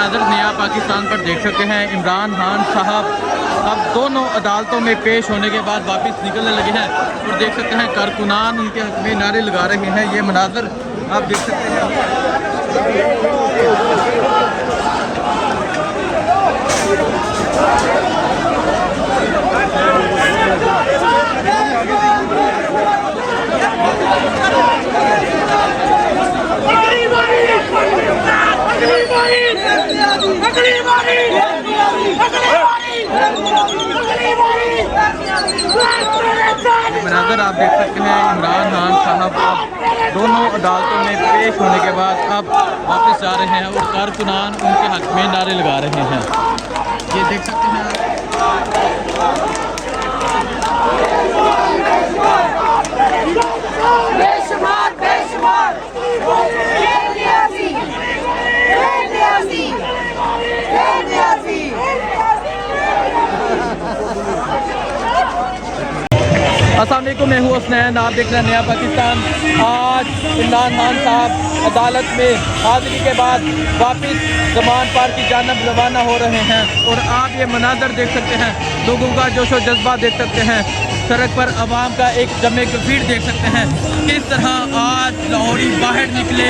मंाजर नया पाकिस्तान पर देख सकते हैं। इमरान खान साहब अब दोनों अदालतों में पेश होने के बाद वापस निकलने लगे हैं और देख सकते हैं कारकुनान उनके हक में नारे लगा रहे हैं। ये मंाजर आप देख सकते हैं। मंाजर आप देख सकते हैं। इमरान खान साहब अब दोनों अदालतों में पेश होने के बाद अब वापस जा रहे हैं और कारकुनान उनके हक में नारे लगा रहे हैं। ये देख सकते हैं अस्सलाम वालेकुम, मैं हूँ हुसनैन, आप देख रहे हैं नया पाकिस्तान। आज इमरान खान साहब अदालत में हाजिरी के बाद वापस ज़मान पार की जानब रवाना हो रहे हैं और आप ये मनाजर देख सकते हैं, लोगों का जोश व जज्बा देख सकते हैं, सड़क पर आवाम का एक जमे भीड़ देख सकते हैं। किस तरह आज लाहौरी बाहर निकले,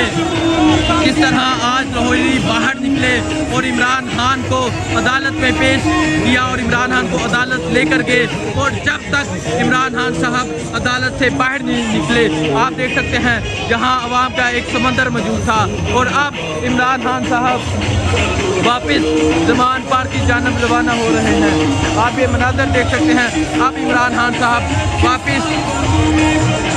किस तरह आज लाहौरी बाहर निकले और इमरान खान को अदालत में पेश किया और इमरान खान को अदालत लेकर गए। और जब तक इमरान खान साहब अदालत से बाहर नहीं निकले, आप देख सकते हैं जहां आवाम का एक समंदर मौजूद था और अब इमरान खान साहब वापस ज़मान पार की जानब रवाना हो रहे हैं। आप ये मनाजर देख सकते हैं। अब इमरान खान साहब वापस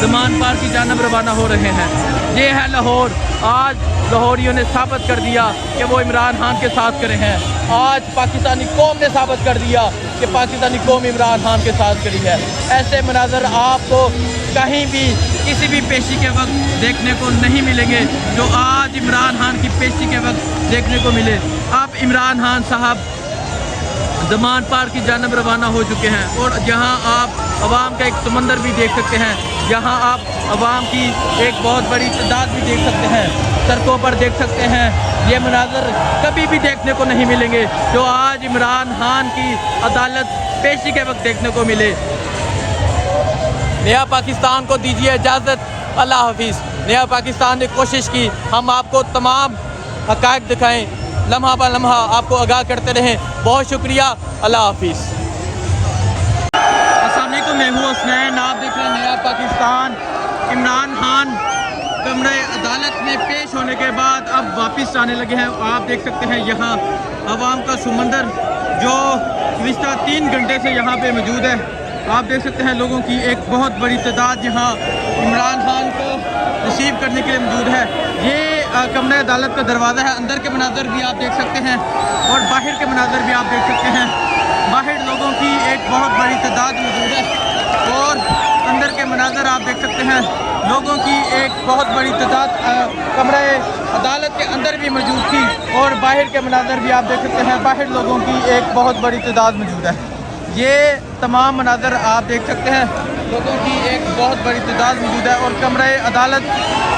ज़मान पार की जानब रवाना हो रहे हैं। ये है लाहौर। आज लाहौरियों ने साबित कर दिया कि वो इमरान खान के साथ खड़े हैं। आज पाकिस्तानी कौम ने साबित कर दिया कि पाकिस्तानी कौम इमरान खान के साथ खड़ी है। ऐसे मनाजर आपको कहीं भी किसी भी पेशी के वक्त देखने को नहीं मिलेंगे जो आज इमरान खान की पेशी के वक्त देखने को मिले। अब इमरान खान साहब ज़मान पार की जानब रवाना हो चुके हैं और जहां आप अवाम का एक समंदर भी देख सकते हैं, जहां आप अवाम की एक बहुत बड़ी तादाद भी देख सकते हैं, सड़कों पर देख सकते हैं। ये मनाजर कभी भी देखने को नहीं मिलेंगे जो आज इमरान खान की अदालत पेशी के वक्त देखने को मिले। नया पाकिस्तान को दीजिए इजाज़त, अल्लाह हाफिज़। नया पाकिस्तान ने कोशिश की हम आपको तमाम हक़ाइक़ दिखाएं, लम्हा ब लम्हा आपको आगाह करते रहें। बहुत शुक्रिया, अल्लाह हाफिज़। अस्सलाम वालेकुम, मैं हूँ हुसनैन, आप देख रहे हैं नया पाकिस्तान। इमरान खान कमरे अदालत में पेश होने के बाद अब वापस आने लगे हैं। आप देख सकते हैं यहाँ आवाम का समंदर जो पिछले 3 घंटे से यहाँ पे मौजूद है। आप देख सकते हैं लोगों की एक बहुत बड़ी तादाद यहाँ इमरान खान को रिसीव करने के लिए मौजूद है। ये कमरे अदालत का दरवाज़ा है। अंदर के मनाजर भी आप देख सकते हैं और बाहर के मनाजर भी आप देख सकते हैं। बाहर लोगों की एक बहुत बड़ी तादाद मौजूद है और अंदर के मनाजर आप देख सकते हैं, लोगों की एक बहुत बड़ी तादाद कमरे अदालत के अंदर भी मौजूद थी और बाहर के मनाजर भी आप देख सकते हैं, बाहर लोगों की एक बहुत बड़ी तादाद मौजूद है। ये तमाम मनाजर आप देख सकते हैं, लोगों की एक बहुत बड़ी तादाद मौजूद है और कमरे अदालत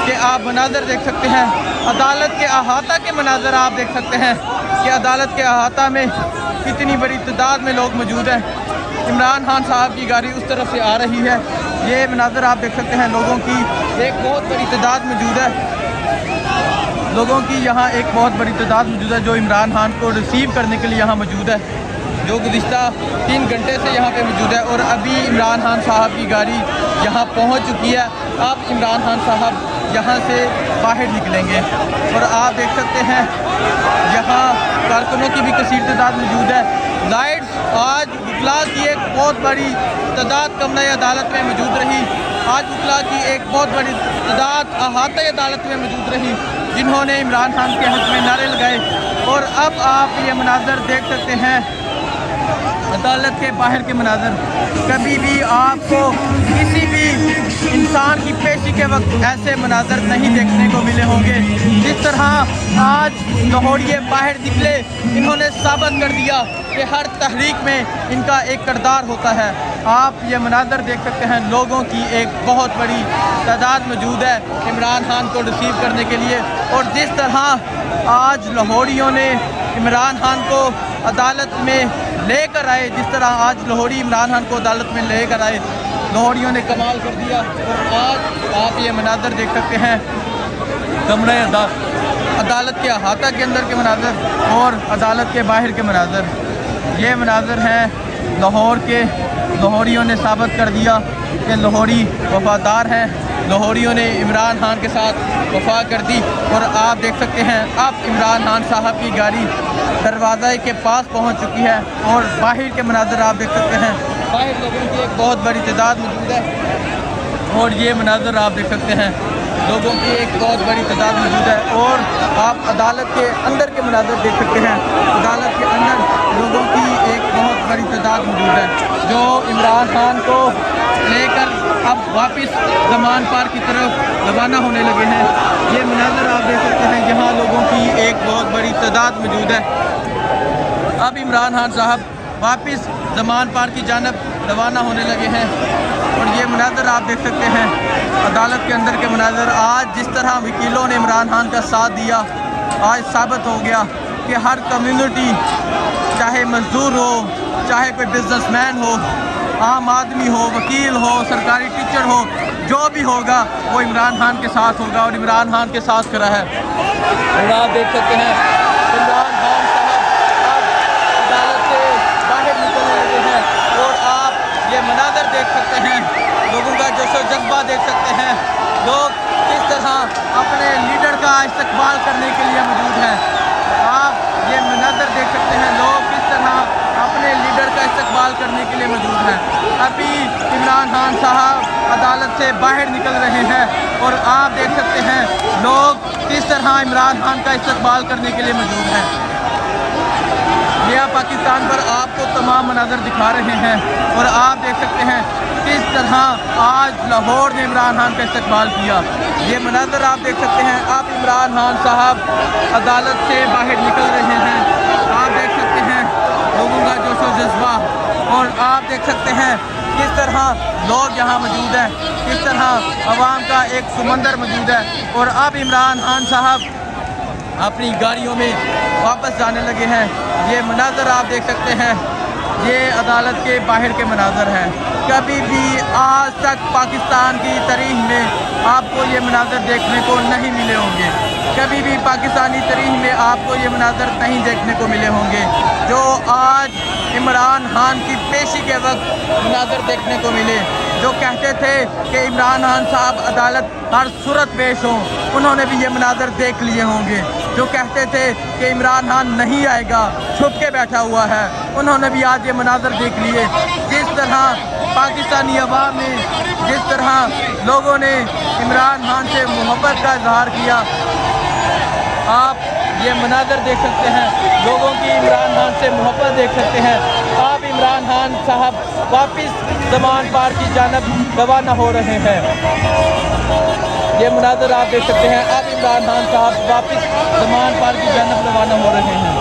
के आप मनाजर देख सकते हैं। अदालत के अहाता के मनाजर आप देख सकते हैं कि अदालत के अहाता में कितनी बड़ी तादाद में लोग मौजूद हैं। इमरान खान साहब की गाड़ी उस तरफ से आ रही है। ये मनाजर आप देख सकते हैं, लोगों की एक बहुत बड़ी तादाद मौजूद है। लोगों की यहाँ एक बहुत बड़ी तादाद मौजूद है जो इमरान खान को रिसीव करने के लिए यहाँ मौजूद है, जो गुज़िश्ता 3 घंटे से यहाँ पे मौजूद है और अभी इमरान खान साहब की गाड़ी यहाँ पहुँच चुकी है। अब इमरान खान साहब यहाँ से बाहर निकलेंगे और आप देख सकते हैं यहाँ कारकुनों की भी कसीर तादाद मौजूद है। लाइट्स आज वकला की एक बहुत बड़ी तादाद कमरे अदालत में मौजूद रही। आज वकला की एक बहुत बड़ी तादाद अहाते अदालत में मौजूद रही जिन्होंने इमरान खान के हक़ में नारे लगाए। और अब आप ये मनाजर देख सकते हैं, अदालत के बाहर के मनाजर। कभी भी आपको किसी भी इंसान की पेशी के वक्त ऐसे मनाजर नहीं देखने को मिले होंगे। जिस तरह आज लाहौरिये बाहर निकले, इन्होंने साबित कर दिया कि हर तहरीक में इनका एक किरदार होता है। आप ये मनाजर देख सकते हैं, लोगों की एक बहुत बड़ी तादाद मौजूद है इमरान खान को रिसीव करने के लिए। और जिस तरह आज लाहौरियों ने इमरान खान को अदालत में लेकर आए, जिस तरह आज लाहौरी इमरान खान को अदालत में लेकर आए, लाहौरियों ने कमाल कर दिया। और आज आप ये मनाज़र देख सकते हैं, कमरे अदालत के अहाता के अंदर के मनाज़र और अदालत के बाहर के मनाज़र। ये मनाज़र हैं लाहौर के। लाहौरियों ने साबित कर दिया कि लाहौरी वफादार हैं। लाहौरियों ने इमरान खान के साथ वफा कर दी। और आप देख सकते हैं अब इमरान खान साहब की गाड़ी दरवाज़े के पास पहुंच चुकी है। और बाहर के मनाज़र आप देख सकते हैं, बाहर लोगों की एक बहुत बड़ी तादाद मौजूद है। और ये मनाज़र आप देख सकते हैं, लोगों की एक बहुत बड़ी तादाद मौजूद है। और आप अदालत के अंदर के मनाज़र देख सकते हैं, अदालत के अंदर लोगों की एक बहुत बड़ी तादाद मौजूद है जो इमरान खान को लेकर अब वापस ज़मान पार्क की तरफ रवाना होने लगे हैं। ये मनाज़र आप देख सकते हैं, यहाँ लोगों की एक बहुत बड़ी तादाद मौजूद है। अब इमरान खान साहब वापस ज़मान पार्क की जानब रवाना होने लगे हैं। और ये मनाज़र आप देख सकते हैं, अदालत के अंदर के मनाज़र। आज जिस तरह वकीलों ने इमरान खान का साथ दिया, आज साबित हो गया कि हर कम्युनिटी, चाहे मजदूर हो, चाहे कोई बिजनेसमैन हो, आम आदमी हो, वकील हो, सरकारी टीचर हो, जो भी होगा वो इमरान खान के साथ होगा और इमरान खान के साथ खड़ा है। और आप देख सकते हैं इमरान खान साहब अब अदालत से बाहर निकलने लगे हैं। और आप ये मनाज़र देख सकते हैं, लोगों का जोशो जज्बा देख सकते हैं, लोग किस तरह अपने लीडर का इस्तकबाल करने के लिए मौजूद हैं। आप ये मनाज़र देख सकते हैं, लोग किस तरह अपने लीडर का इस्तकबाल करने के लिए मौजूद हैं। अभी इमरान खान साहब अदालत से बाहर निकल रहे हैं। और आप देख सकते हैं लोग किस तरह इमरान खान का इस्तकबाल करने के लिए मौजूद हैं। नया पाकिस्तान पर आपको तमाम मनाज़र दिखा रहे हैं। और आप देख सकते हैं किस तरह आज लाहौर ने इमरान खान का इस्तकबाल किया। ये मनाज़र आप देख सकते हैं, अब इमरान खान साहब अदालत से बाहर निकल रहे हैं। आप देख सकते हैं लोगों का जोशो जज्बा। और आप देख सकते हैं किस तरह लोग यहाँ मौजूद हैं, किस तरह अवाम का एक समंदर मौजूद है। और अब इमरान खान साहब अपनी गाड़ियों में वापस जाने लगे हैं। ये मनाज़र आप देख सकते हैं, ये अदालत के बाहर के मनाज़र हैं। कभी भी आज तक पाकिस्तान की तारीख में आपको ये मनाज़र देखने को नहीं मिले होंगे। कभी भी पाकिस्तानी तारीख में आपको ये मनाज़र नहीं देखने को मिले होंगे जो आज इमरान खान की पेशी के वक्त मनाज़र देखने को मिले। जो कहते थे कि इमरान खान साहब अदालत हर सूरत पेश हों, उन्होंने भी ये मनाज़र देख लिए होंगे। जो कहते थे कि इमरान खान नहीं आएगा, छुप के बैठा हुआ है, उन्होंने भी आज ये मनाज़र देख लिए। जिस तरह पाकिस्तानी अवाम ने, जिस तरह लोगों ने इमरान खान से मोहब्बत का इजहार किया, आप ये मनाज़र देख सकते हैं, लोगों की इमरान खान से मोहब्बत देख सकते हैं। आप इमरान खान साहब वापस ज़मान पार्क की जानब रवाना हो रहे हैं। ये मनाज़र आप देख सकते हैं, अब इमरान खान साहब वापस ज़मान पार्क की जानब रवाना हो रहे हैं।